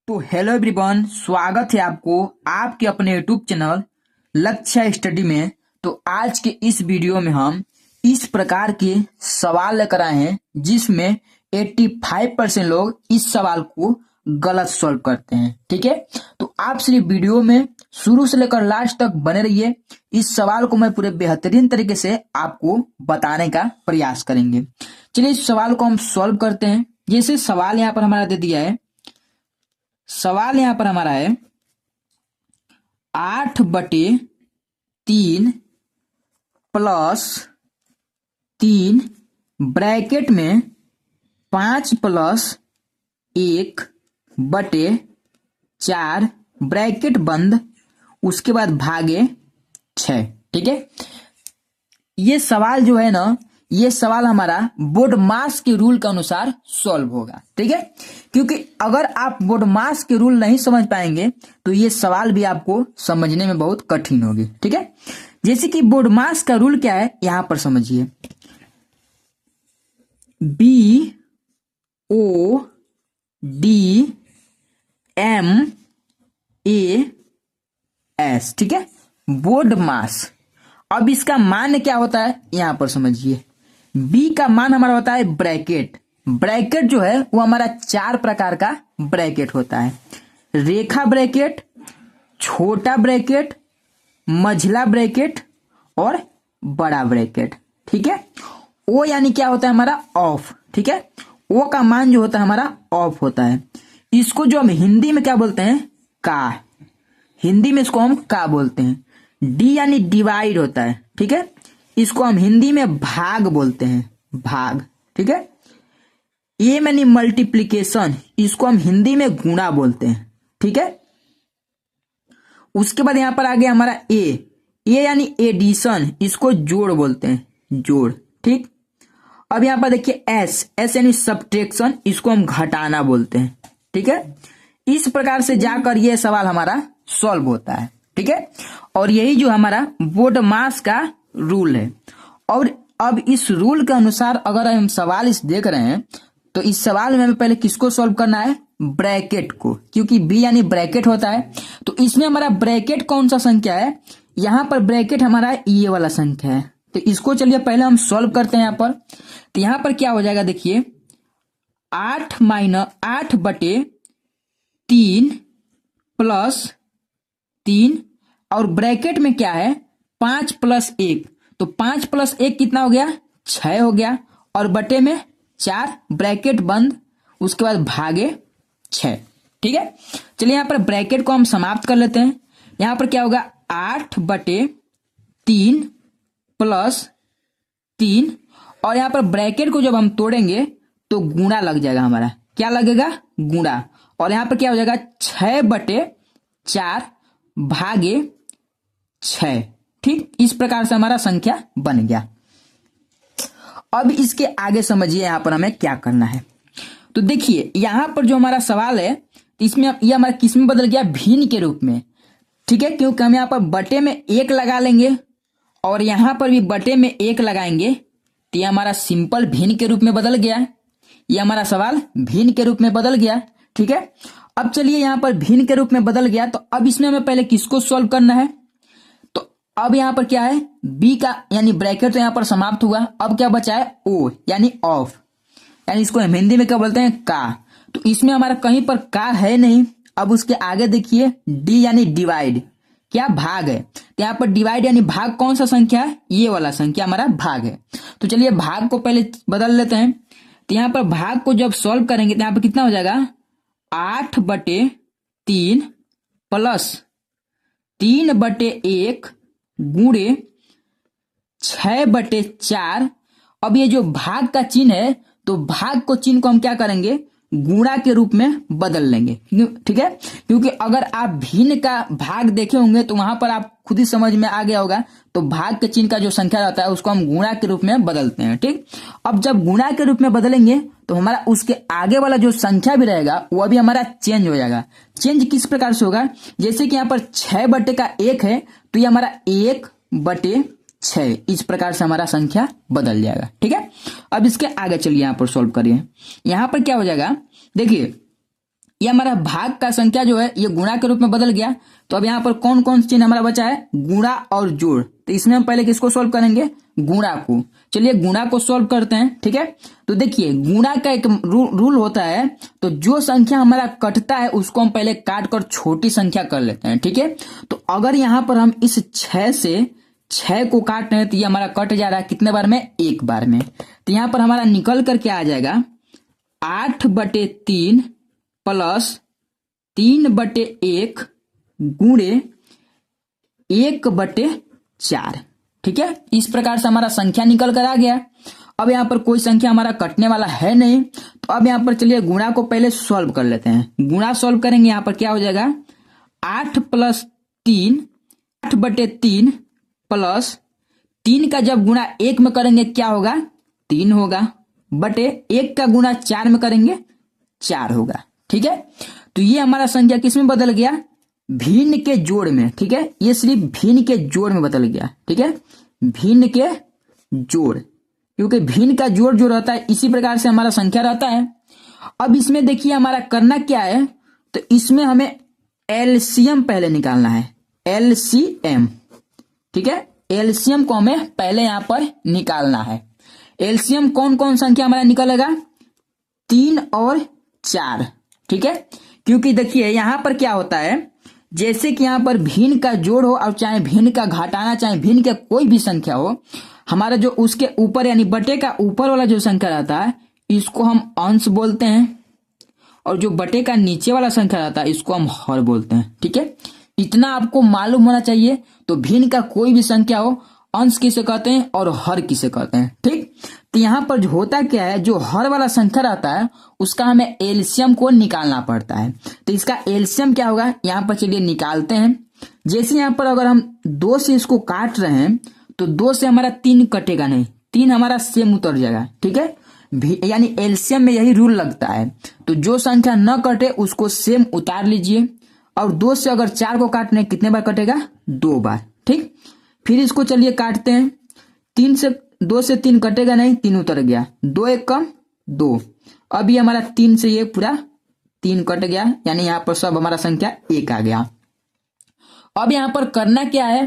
तो hello everyone, स्वागत है आपको आपके अपने यूट्यूब चैनल लक्ष्य स्टडी में। तो आज के इस वीडियो में हम इस प्रकार के सवाल लेकर आए हैं जिसमें 85% लोग इस सवाल को गलत सॉल्व करते हैं। ठीक है, तो आप सिर्फ वीडियो में शुरू से लेकर लास्ट तक बने रहिए। इस सवाल को मैं पूरे बेहतरीन तरीके से आपको बताने का प्रयास करेंगे। चलिए इस सवाल को हम सॉल्व करते हैं। जैसे सवाल यहाँ पर हमारा दे दिया है, सवाल यहां पर हमारा है 8/3 प्लस 3 ब्रैकेट में 5+1/4 ब्रैकेट बंद, उसके बाद भागे 6। ठीक है, ये सवाल जो है ना, ये सवाल हमारा बोर्ड मास के रूल के अनुसार सॉल्व होगा। ठीक है, क्योंकि अगर आप बोर्ड मास के रूल नहीं समझ पाएंगे तो ये सवाल भी आपको समझने में बहुत कठिन होगी। ठीक है, जैसे कि बोर्ड मास का रूल क्या है यहां पर समझिए, BODMAS। ठीक है, बोर्ड मास। अब इसका मान क्या होता है यहां पर समझिए। बी का मान हमारा होता है ब्रैकेट। ब्रैकेट जो है वो हमारा 4 प्रकार का ब्रैकेट होता है। रेखा ब्रैकेट, छोटा ब्रैकेट, मझला ब्रैकेट और बड़ा ब्रैकेट। ठीक है, ओ यानी क्या होता है हमारा ऑफ। ठीक है, ओ का मान जो होता है हमारा ऑफ होता है। इसको जो हम हिंदी में क्या बोलते हैं, का। हिंदी में इसको हम का बोलते हैं। डी यानी डिवाइड होता है। ठीक है, इसको हम हिंदी में भाग बोलते हैं, भाग। ठीक है, ए यानी मल्टीप्लीकेशन, इसको हम हिंदी में गुणा बोलते हैं। ठीक है, उसके बाद यहां पर आ गया हमारा ए यानी एडिशन, इसको जोड़ बोलते हैं, जोड़। ठीक, अब यहां पर देखिए एस यानी सब्ट्रैक्शन, इसको हम घटाना बोलते हैं। ठीक है, इस प्रकार से जाकर यह सवाल हमारा सॉल्व होता है। ठीक है, और यही जो हमारा बोर्ड मास का रूल है। और अब इस रूल के अनुसार अगर हम सवाल इस देख रहे हैं तो इस सवाल में हमें पहले किसको सॉल्व करना है, ब्रैकेट को, क्योंकि बी यानी ब्रैकेट होता है। तो इसमें हमारा ब्रैकेट कौन सा संख्या है, यहां पर ब्रैकेट हमारा ये वाला संख्या है। तो इसको चलिए पहले हम सॉल्व करते हैं यहां पर। तो यहां पर क्या हो जाएगा देखिए, 8/3 प्लस 3 और ब्रैकेट में क्या है 5+1, तो 5+1 कितना हो गया, 6 हो गया, और बटे में 4 ब्रैकेट बंद, उसके बाद भागे 6। ठीक है, चलिए यहां पर ब्रैकेट को हम समाप्त कर लेते हैं। यहां पर क्या होगा 8/3 प्लस 3, और यहां पर ब्रैकेट को जब हम तोड़ेंगे तो गुणा लग जाएगा हमारा, क्या लगेगा, गुणा। और यहां पर क्या हो जाएगा 6/4 भागे 6। ठीक, इस प्रकार से हमारा संख्या बन गया। अब इसके आगे समझिए यहां पर हमें क्या करना है। तो देखिए यहां पर जो हमारा सवाल है इसमें यह हमारा किस में बदल गया, भिन्न के रूप में। ठीक है, क्योंकि हम यहां पर बटे में 1 लगा लेंगे और यहां पर भी बटे में 1 लगाएंगे तो यह हमारा सिंपल भिन्न के रूप में बदल गया। यह हमारा सवाल भिन्न के रूप में बदल गया। ठीक है, अब चलिए यहां पर भिन्न के रूप में बदल गया, तो अब इसमें हमें पहले किसको सॉल्व करना है। तो अब यहां पर क्या है, बी का यानी ब्रैकेट तो यहां पर समाप्त हुआ। अब क्या बचा है, ओ यानी ऑफ, यानी इसको हम हिंदी में क्या बोलते हैं, का। तो इसमें हमारा कहीं पर का है नहीं। अब उसके आगे देखिए डी यानी डिवाइड, क्या, भाग है। तो यहां पर डिवाइड यानी भाग कौन सा संख्या है, ये वाला संख्या हमारा भाग है। तो चलिए भाग को पहले बदल लेते हैं। तो यहां पर भाग को जब सॉल्व करेंगे तो यहां पर कितना हो जाएगा, 8/3 प्लस 3/1 गुणे 6/4। अब ये जो भाग का चिन्ह है, तो भाग को चिन्ह को हम क्या करेंगे, गुणा के रूप में बदल लेंगे। ठीक है, क्योंकि अगर आप भिन्न का भाग देखे होंगे तो वहां पर आप खुद ही समझ में आ गया होगा। तो भाग के चिन्ह का जो संख्या रहता है उसको हम गुणा के रूप में बदलते हैं। ठीक, अब जब गुणा के रूप में बदलेंगे तो हमारा उसके आगे वाला जो संख्या भी रहेगा वो भी हमारा चेंज हो जाएगा। चेंज किस प्रकार से होगा, जैसे कि यहाँ पर 6/1 है तो ये हमारा 1/6, इस प्रकार से हमारा संख्या बदल जाएगा। ठीक है, अब इसके आगे चलिए यहां पर सॉल्व करिए। यहां पर क्या हो जाएगा, देखिए ये हमारा भाग का संख्या जो है ये गुणा के रूप में बदल गया। तो अब यहाँ पर कौन कौन सा चिन्ह हमारा बचा है, गुणा और जोड़। तो इसमें हम पहले किसको सॉल्व करेंगे, गुणा को। चलिए गुणा को सॉल्व करते हैं, ठीक है। तो देखिए गुणा का एक रूल होता है, तो जो संख्या हमारा कटता है उसको हम पहले काट कर छोटी संख्या कर लेते हैं, ठीक है। तो अगर यहाँ पर हम इस 6 से 6 को काट रहे हैं तो ये हमारा कट जा रहा है कितने बार में, एक बार में। तो यहाँ पर हमारा निकल कर क्या आ जाएगा, 8/3 प्लस 3/1 गुणे 1/4, ठीक है। इस प्रकार से हमारा संख्या निकल कर आ गया। अब यहाँ पर कोई संख्या हमारा कटने वाला है नहीं, तो अब यहाँ पर चलिए गुणा को पहले सॉल्व कर लेते हैं। गुणा सॉल्व करेंगे, यहाँ पर क्या हो जाएगा, 8 + 3 8/3 प्लस 3 का जब गुणा 1 में करेंगे क्या होगा, 3 होगा, बटे 1 का गुणा 4 में करेंगे 4 होगा, ठीक है। तो ये हमारा संख्या किस में बदल गया, भिन्न के जोड़ में, ठीक है। ये सिर्फ भिन्न के जोड़ में बदल गया, ठीक है, भिन्न के जोड़, क्योंकि भिन्न का जोड़ जो रहता है इसी प्रकार से हमारा संख्या रहता है। अब इसमें देखिए हमारा करना क्या है, तो इसमें हमें एलसीएम पहले निकालना है, एलसीएम, ठीक है। एलसीएम को हमें पहले यहां पर निकालना है। एलसीएम कौन कौन संख्या हमारा निकलेगा, 3 और 4, ठीक है। क्योंकि देखिए यहां पर क्या होता है, जैसे कि यहां पर भिन्न का जोड़ हो और चाहे भिन्न का घटाना, चाहे भिन्न का कोई भी संख्या हो, हमारा जो उसके ऊपर यानी बटे का ऊपर वाला जो संख्या रहता है इसको हम अंश बोलते हैं, और जो बटे का नीचे वाला संख्या रहता है इसको हम हर बोलते हैं, ठीक है। इतना आपको मालूम होना चाहिए। तो भिन्न का कोई भी संख्या हो, अंश किसे कहते हैं और हर किसे कहते हैं, ठीक। तो यहाँ पर जो होता क्या है, जो हर वाला संख्या रहता है उसका हमें एलसीएम को निकालना पड़ता है। तो इसका एलसीएम क्या होगा, यहाँ पर चलिए निकालते हैं। जैसे यहाँ पर अगर हम 2 से इसको काट रहे हैं तो 2 से हमारा 3 कटेगा नहीं, 3 हमारा सेम उतर जाएगा, ठीक है। यानी एलसीएम में यही रूल लगता है। तो जो संख्या न कटे उसको सेम उतार लीजिए, और 2 से अगर 4 को काटने कितने बार कटेगा, 2 बार, ठीक। फिर इसको चलिए काटते हैं, 2 से 3 कटेगा नहीं, 3 उतर गया, 2 1 कम 2। अब ये हमारा 3 से ये पूरा 3 कट गया, यानी यहाँ पर सब हमारा संख्या 1 आ गया। अब यहाँ पर करना क्या है,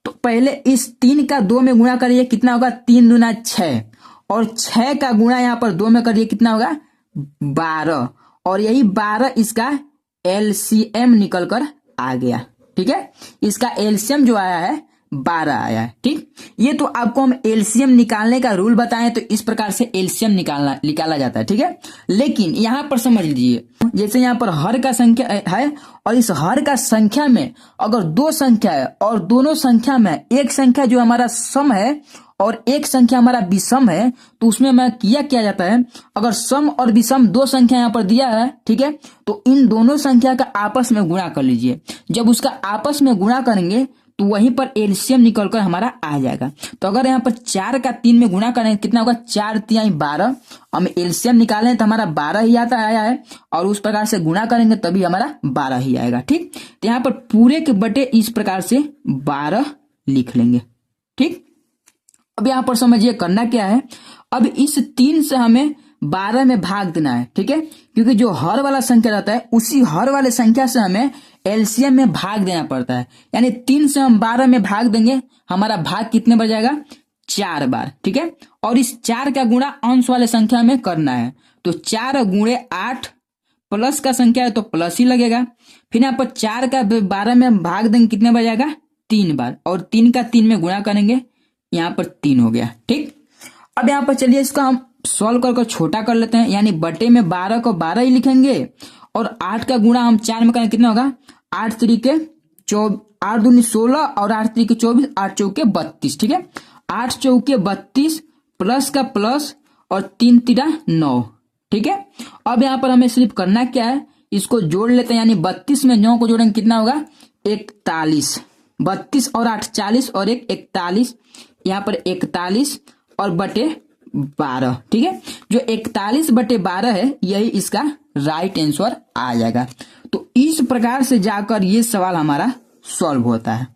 तो पहले इस 3 का 2 में गुणा करिए, कितना होगा, 3 दूना 6, और 6 का गुणा यहाँ पर 2 में करिए, कितना होगा, 12, और यही 12 इसका एलसीएम निकल कर आ गया, ठीक है। इसका एलसीएम जो आया है 12 आया है, ठीक। ये तो आपको हम एलसीएम निकालने का रूल बताएं, तो इस प्रकार से एलसीएम निकाला जाता है, ठीक है। लेकिन यहां पर समझ लीजिए, जैसे यहां पर हर का संख्या है, और इस हर का संख्या में अगर 2 संख्या है और दोनों संख्या में एक संख्या जो हमारा सम है और एक संख्या हमारा विषम है, तो उसमें मैं किया जाता है, अगर सम और विषम 2 संख्या यहाँ पर दिया है, ठीक है, तो इन दोनों संख्या का आपस में गुणा कर लीजिए। जब उसका आपस में गुणा करेंगे तो वहीं पर एलसीएम निकलकर हमारा आ जाएगा। तो अगर यहाँ पर 4 का 3 में गुणा करें कितना होगा, 4 3 12, हम एलसीएम निकालें तो हमारा 12 ही आया है, और उस प्रकार से गुणा करेंगे तभी हमारा 12 ही आएगा, ठीक। तो यहाँ पर पूरे के बटे इस प्रकार से 12 लिख लेंगे, ठीक। अब यहाँ पर समझिए करना क्या है, अब इस 3 से हमें 12 में भाग देना है, ठीक है। क्योंकि जो हर वाला संख्या रहता है उसी हर वाले संख्या से हमें एलसीएम में भाग देना पड़ता है। यानी 3 से हम 12 में भाग देंगे, हमारा भाग कितने बार जाएगा, 4 बार, ठीक है। और इस 4 का गुणा अंश वाले संख्या में करना है, तो 4 गुणे 8 प्लस का संख्या है तो प्लस ही लगेगा। फिर यहाँ पर 4 का 12 में भाग देंगे, कितने बार जाएगा, 3 बार, और 3 का 3 में गुणा करेंगे, यहाँ पर 3 हो गया, ठीक। अब यहाँ पर चलिए इसको हम सॉल्व कर छोटा कर लेते हैं, यानी बटे में 12 को 12 ही लिखेंगे, और 8 का गुणा हम 4 में करेंगे, कितना होगा, 8 3 8 दूनी 16, और 8 3 24, 8 चौके 32, ठीक है। 8 चौके 32 प्लस का प्लस और 3 3 9, ठीक है। अब यहाँ पर हमें सिर्फ करना क्या है, इसको जोड़ लेते हैं, यानी 32 में 9 को जोड़ेंगे, कितना होगा, 41, 32 और 8 40, और 1 41, यहाँ पर 41 और बटे 12, ठीक है। जो 41 बटे 12 है यही इसका राइट आंसर आ जाएगा। तो इस प्रकार से जाकर ये सवाल हमारा सॉल्व होता है।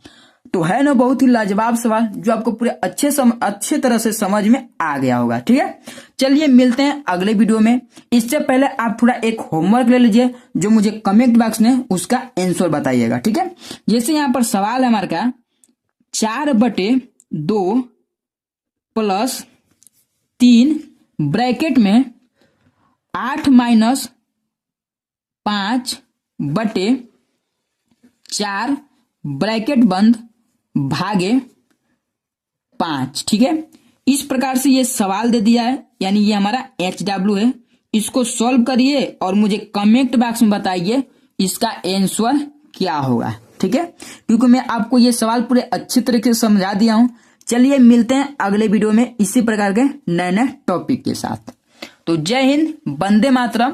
तो है ना बहुत ही लाजवाब सवाल जो आपको पूरे अच्छे तरह से समझ में आ गया होगा। ठीक है, चलिए मिलते हैं अगले वीडियो में। इससे पहले आप थोड़ा एक होमवर्क ले लीजिए जो मुझे कमेंट बॉक्स में उसका आंसर बताइएगा। ठीक है, जैसे यहाँ पर सवाल है हमारे का 4/2 + 3 ब्रैकेट में 8 - 5/4 ब्रैकेट बंद भागे 5। ठीक है, इस प्रकार से ये सवाल दे दिया है, यानी ये हमारा HW है। इसको सॉल्व करिए और मुझे कमेंट बॉक्स में बताइए इसका आंसर क्या होगा। ठीक है, क्योंकि मैं आपको ये सवाल पूरे अच्छे तरीके से समझा दिया हूं। चलिए मिलते हैं अगले वीडियो में इसी प्रकार के नए नए टॉपिक के साथ। तो जय हिंद, वंदे मातरम।